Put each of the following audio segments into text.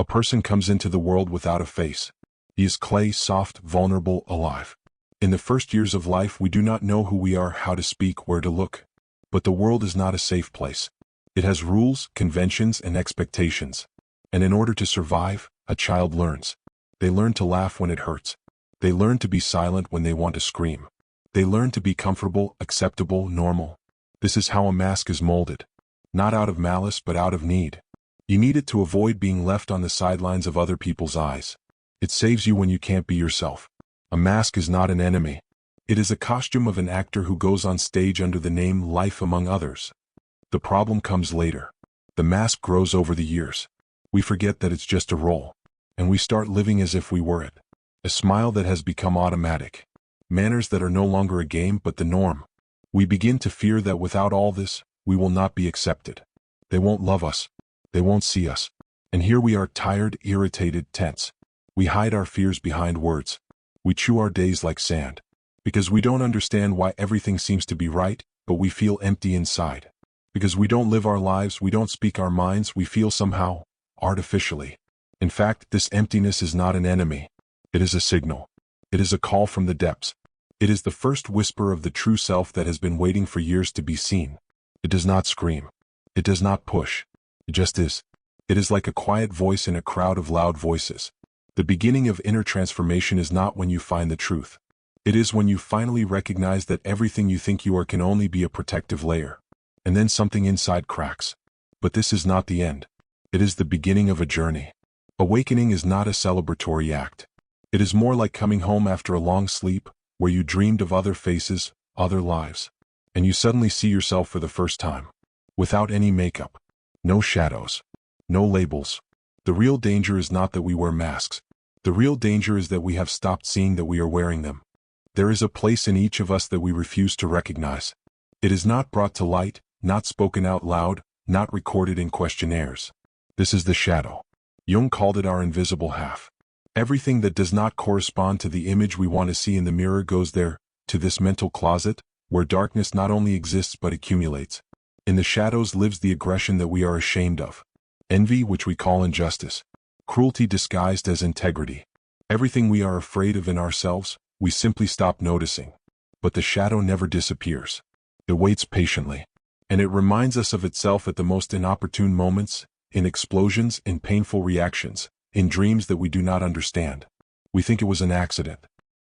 person comes into the world without a face. He is clay, soft, vulnerable, alive. In the first years of life we do not know who we are, how to speak, where to look. But the world is not a safe place. It has rules, conventions, and expectations. And in order to survive, a child learns. They learn to laugh when it hurts. They learn to be silent when they want to scream. They learn to be comfortable, acceptable, normal. This is how a mask is molded. Not out of malice but out of need. You need it to avoid being left on the sidelines of other people's eyes. It saves you when you can't be yourself. A mask is not an enemy. It is a costume of an actor who goes on stage under the name Life among others. The problem comes later. The mask grows over the years. We forget that it's just a role. And we start living as if we were it. A smile that has become automatic. Manners that are no longer a game but the norm. We begin to fear that without all this, we will not be accepted. They won't love us. They won't see us. And here we are, tired, irritated, tense. We hide our fears behind words. We chew our days like sand. Because we don't understand why everything seems to be right, but we feel empty inside. Because we don't live our lives, we don't speak our minds, we feel somehow, artificially. In fact, this emptiness is not an enemy. It is a signal. It is a call from the depths. It is the first whisper of the true self that has been waiting for years to be seen. It does not scream. It does not push. It just is. It is like a quiet voice in a crowd of loud voices. The beginning of inner transformation is not when you find the truth. It is when you finally recognize that everything you think you are can only be a protective layer. And then something inside cracks. But this is not the end. It is the beginning of a journey. Awakening is not a celebratory act. It is more like coming home after a long sleep, where you dreamed of other faces, other lives. And you suddenly see yourself for the first time. Without any makeup. No shadows. No labels. The real danger is not that we wear masks. The real danger is that we have stopped seeing that we are wearing them. There is a place in each of us that we refuse to recognize. It is not brought to light, not spoken out loud, not recorded in questionnaires. This is the shadow. Jung called it our invisible half. Everything that does not correspond to the image we want to see in the mirror goes there, to this mental closet, where darkness not only exists but accumulates. In the shadows lives the aggression that we are ashamed of. Envy, which we call injustice. Cruelty disguised as integrity. Everything we are afraid of in ourselves, we simply stop noticing. But the shadow never disappears. It waits patiently. And it reminds us of itself at the most inopportune moments, in explosions, in painful reactions, in dreams that we do not understand. We think it was an accident.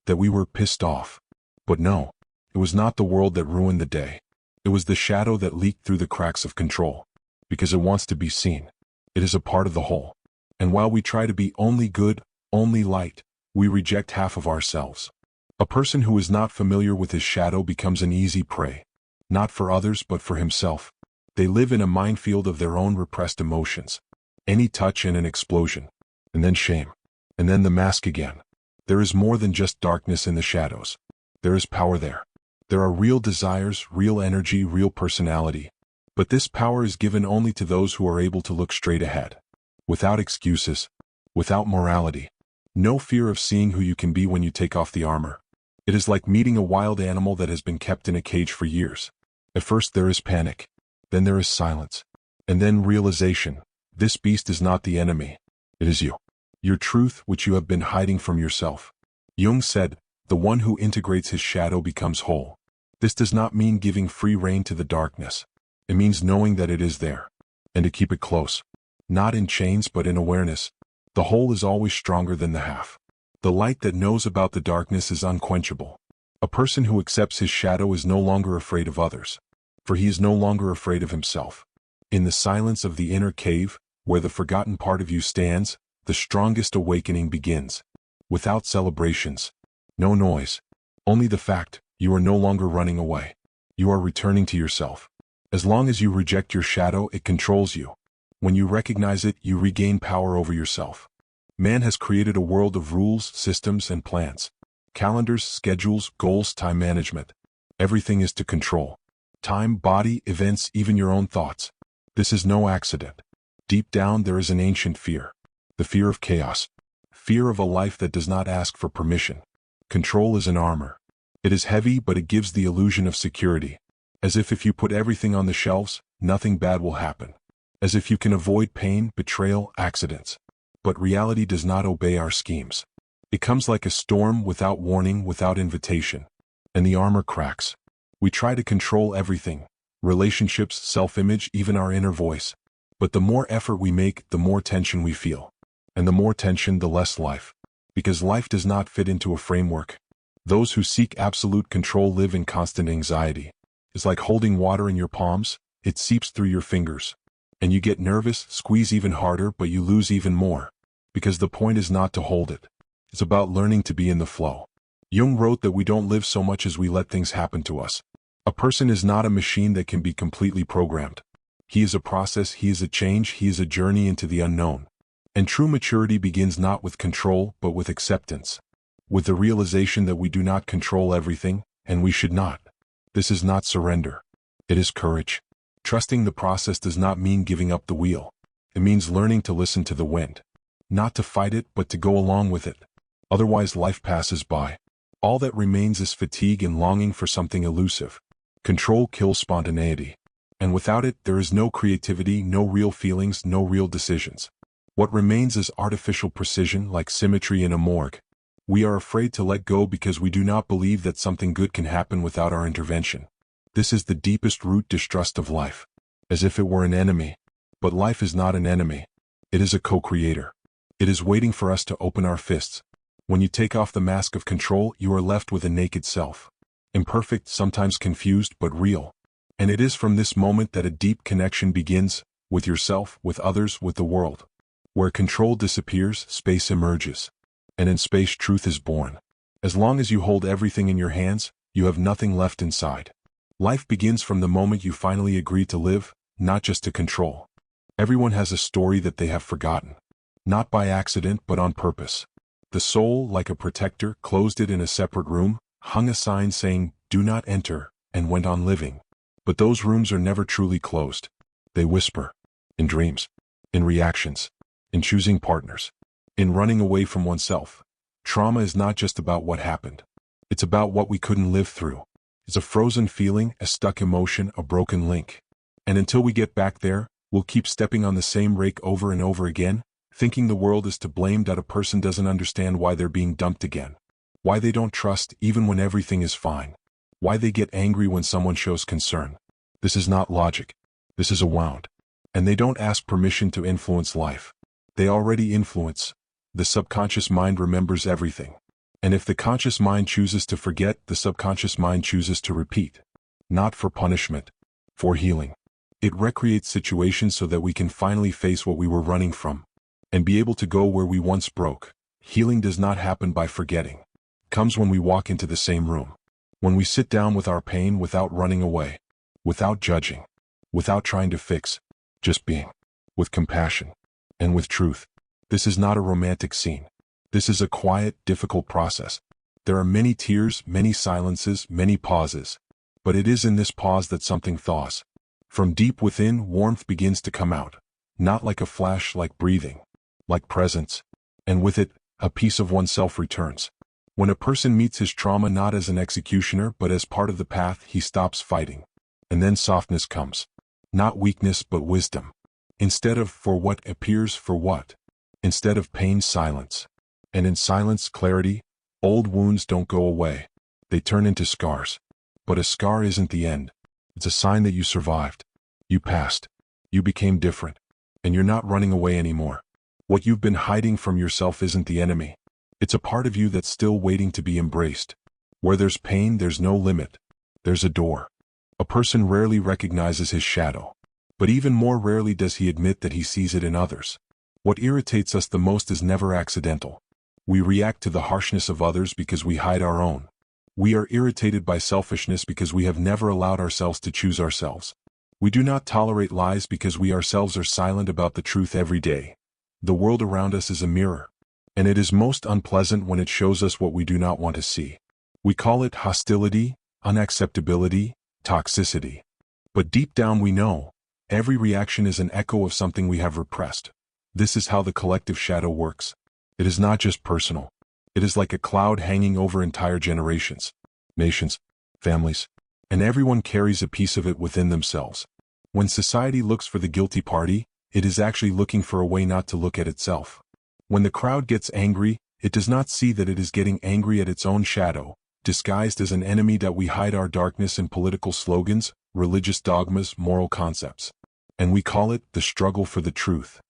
That we were pissed off. But no, it was not the world that ruined the day. It was the shadow that leaked through the cracks of control. Because it wants to be seen. It is a part of the whole. And while we try to be only good, only light, we reject half of ourselves. A person who is not familiar with his shadow becomes an easy prey. Not for others but for himself. They live in a minefield of their own repressed emotions. Any touch and an explosion. And then shame. And then the mask again. There is more than just darkness in the shadows. There is power there. There are real desires, real energy, real personality. But this power is given only to those who are able to look straight ahead. Without excuses. Without morality. No fear of seeing who you can be when you take off the armor. It is like meeting a wild animal that has been kept in a cage for years. At first there is panic. Then there is silence. And then realization. This beast is not the enemy. It is you. Your truth, which you have been hiding from yourself. Jung said, the one who integrates his shadow becomes whole. This does not mean giving free rein to the darkness. It means knowing that it is there. And to keep it close. Not in chains but in awareness. The whole is always stronger than the half. The light that knows about the darkness is unquenchable. A person who accepts his shadow is no longer afraid of others. For he is no longer afraid of himself. In the silence of the inner cave, where the forgotten part of you stands, the strongest awakening begins. Without celebrations. No noise. Only the fact, you are no longer running away. You are returning to yourself. As long as you reject your shadow, it controls you. When you recognize it, you regain power over yourself. Man has created a world of rules, systems, and plans. Calendars, schedules, goals, time management. Everything is to control. Time, body, events, even your own thoughts. This is no accident. Deep down there is an ancient fear. The fear of chaos. Fear of a life that does not ask for permission. Control is an armor. It is heavy but it gives the illusion of security. As if you put everything on the shelves, nothing bad will happen. As if you can avoid pain, betrayal, accidents. But reality does not obey our schemes. It comes like a storm, without warning, without invitation. And the armor cracks. We try to control everything: relationships, self-image, even our inner voice. But the more effort we make, the more tension we feel. And the more tension, the less life. Because life does not fit into a framework. Those who seek absolute control live in constant anxiety. It's like holding water in your palms. It seeps through your fingers. And you get nervous, squeeze even harder, but you lose even more. Because the point is not to hold it. It's about learning to be in the flow. Jung wrote that we don't live so much as we let things happen to us. A person is not a machine that can be completely programmed. He is a process, he is a change, he is a journey into the unknown. And true maturity begins not with control, but with acceptance. With the realization that we do not control everything, and we should not. This is not surrender. It is courage. Trusting the process does not mean giving up the wheel. It means learning to listen to the wind. Not to fight it, but to go along with it. Otherwise life passes by. All that remains is fatigue and longing for something elusive. Control kills spontaneity. And without it, there is no creativity, no real feelings, no real decisions. What remains is artificial precision, like symmetry in a morgue. We are afraid to let go because we do not believe that something good can happen without our intervention. This is the deepest root distrust of life. As if it were an enemy. But life is not an enemy. It is a co-creator. It is waiting for us to open our fists. When you take off the mask of control, you are left with a naked self. Imperfect, sometimes confused, but real. And it is from this moment that a deep connection begins, with yourself, with others, with the world. Where control disappears, space emerges. And in space, truth is born. As long as you hold everything in your hands, you have nothing left inside. Life begins from the moment you finally agree to live, not just to control. Everyone has a story that they have forgotten. Not by accident, but on purpose. The soul, like a protector, closed it in a separate room, hung a sign saying, "Do not enter," and went on living. But those rooms are never truly closed. They whisper. In dreams. In reactions. In choosing partners. In running away from oneself. Trauma is not just about what happened. It's about what we couldn't live through. It's a frozen feeling, a stuck emotion, a broken link. And until we get back there, we'll keep stepping on the same rake over and over again, thinking the world is to blame, that a person doesn't understand why they're being dumped again. Why they don't trust even when everything is fine. Why they get angry when someone shows concern. This is not logic. This is a wound. And they don't ask permission to influence life. They already influence. The subconscious mind remembers everything. And if the conscious mind chooses to forget, the subconscious mind chooses to repeat. Not for punishment. For healing. It recreates situations so that we can finally face what we were running from. And be able to go where we once broke. Healing does not happen by forgetting. It comes when we walk into the same room. When we sit down with our pain without running away. Without judging. Without trying to fix. Just being. With compassion. And with truth. This is not a romantic scene. This is a quiet, difficult process. There are many tears, many silences, many pauses. But it is in this pause that something thaws. From deep within, warmth begins to come out. Not like a flash, like breathing. Like presence. And with it, a piece of oneself returns. When a person meets his trauma not as an executioner but as part of the path, he stops fighting. And then softness comes. Not weakness but wisdom. Instead of for what appears, for what. Instead of pain, silence. And in silence, clarity. Old wounds don't go away. They turn into scars. But a scar isn't the end. It's a sign that you survived. You passed. You became different. And you're not running away anymore. What you've been hiding from yourself isn't the enemy. It's a part of you that's still waiting to be embraced. Where there's pain, there's no limit. There's a door. A person rarely recognizes his shadow. But even more rarely does he admit that he sees it in others. What irritates us the most is never accidental. We react to the harshness of others because we hide our own. We are irritated by selfishness because we have never allowed ourselves to choose ourselves. We do not tolerate lies because we ourselves are silent about the truth every day. The world around us is a mirror. And it is most unpleasant when it shows us what we do not want to see. We call it hostility, unacceptability, toxicity. But deep down we know, every reaction is an echo of something we have repressed. This is how the collective shadow works. It is not just personal. It is like a cloud hanging over entire generations, nations, families, and everyone carries a piece of it within themselves. When society looks for the guilty party, it is actually looking for a way not to look at itself. When the crowd gets angry, it does not see that it is getting angry at its own shadow, disguised as an enemy that we hide our darkness in political slogans, religious dogmas, moral concepts. And we call it the struggle for the truth.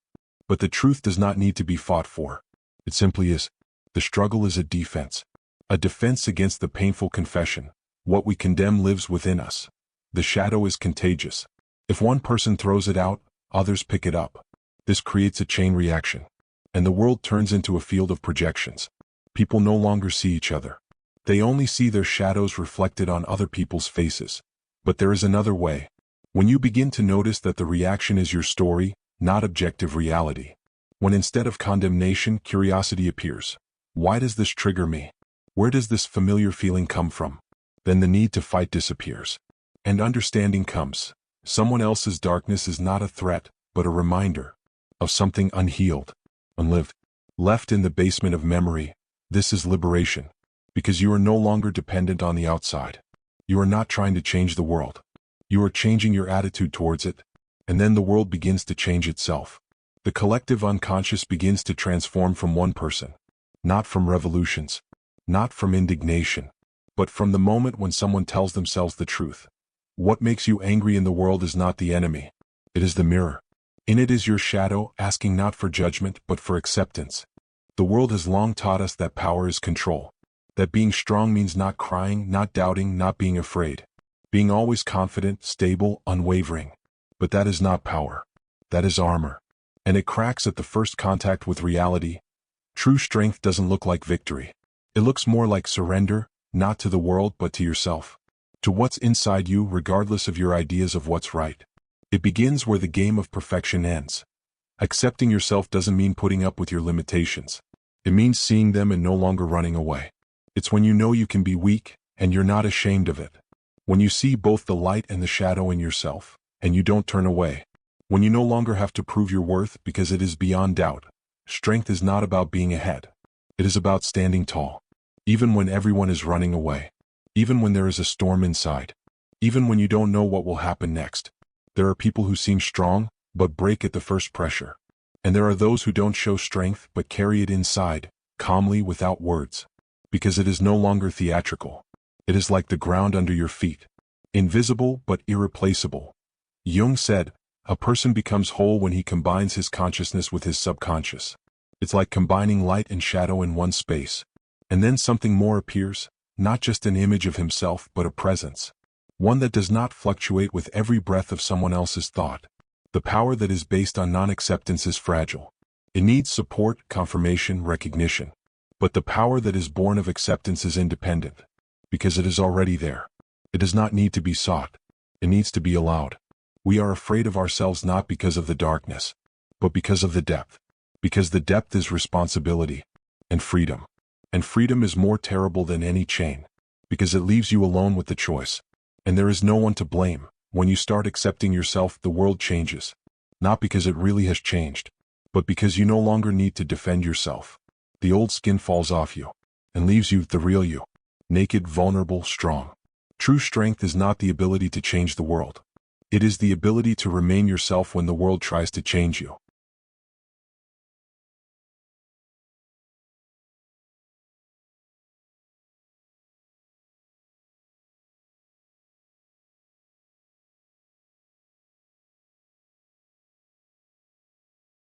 But the truth does not need to be fought for. It simply is. The struggle is a defense against the painful confession. What we condemn lives within us. The shadow is contagious. If one person throws it out, others pick it up. This creates a chain reaction. And the world turns into a field of projections. People no longer see each other. They only see their shadows reflected on other people's faces. But there is another way. When you begin to notice that the reaction is your story, not objective reality. When instead of condemnation, curiosity appears. Why does this trigger me? Where does this familiar feeling come from? Then the need to fight disappears. And understanding comes. Someone else's darkness is not a threat, but a reminder of something unhealed, unlived, left in the basement of memory. This is liberation. Because you are no longer dependent on the outside. You are not trying to change the world. You are changing your attitude towards it. And then the world begins to change itself. The collective unconscious begins to transform from one person. Not from revolutions. Not from indignation. But from the moment when someone tells themselves the truth. What makes you angry in the world is not the enemy. It is the mirror. In it is your shadow, asking not for judgment, but for acceptance. The world has long taught us that power is control. That being strong means not crying, not doubting, not being afraid. Being always confident, stable, unwavering. But that is not power. That is armor. And it cracks at the first contact with reality. True strength doesn't look like victory. It looks more like surrender, not to the world but to yourself. To what's inside you regardless of your ideas of what's right. It begins where the game of perfection ends. Accepting yourself doesn't mean putting up with your limitations. It means seeing them and no longer running away. It's when you know you can be weak, and you're not ashamed of it. When you see both the light and the shadow in yourself, and you don't turn away. When you no longer have to prove your worth because it is beyond doubt. Strength is not about being ahead. It is about standing tall. Even when everyone is running away. Even when there is a storm inside. Even when you don't know what will happen next. There are people who seem strong, but break at the first pressure. And there are those who don't show strength but carry it inside, calmly without words. Because it is no longer theatrical. It is like the ground under your feet. Invisible but irreplaceable. Jung said, a person becomes whole when he combines his consciousness with his subconscious. It's like combining light and shadow in one space. And then something more appears, not just an image of himself but a presence. One that does not fluctuate with every breath of someone else's thought. The power that is based on non-acceptance is fragile. It needs support, confirmation, recognition. But the power that is born of acceptance is independent. Because it is already there. It does not need to be sought. It needs to be allowed. We are afraid of ourselves not because of the darkness, but because of the depth. Because the depth is responsibility and freedom. And freedom is more terrible than any chain. Because it leaves you alone with the choice. And there is no one to blame. When you start accepting yourself, the world changes. Not because it really has changed, but because you no longer need to defend yourself. The old skin falls off you and leaves you the real you. Naked, vulnerable, strong. True strength is not the ability to change the world. It is the ability to remain yourself when the world tries to change you.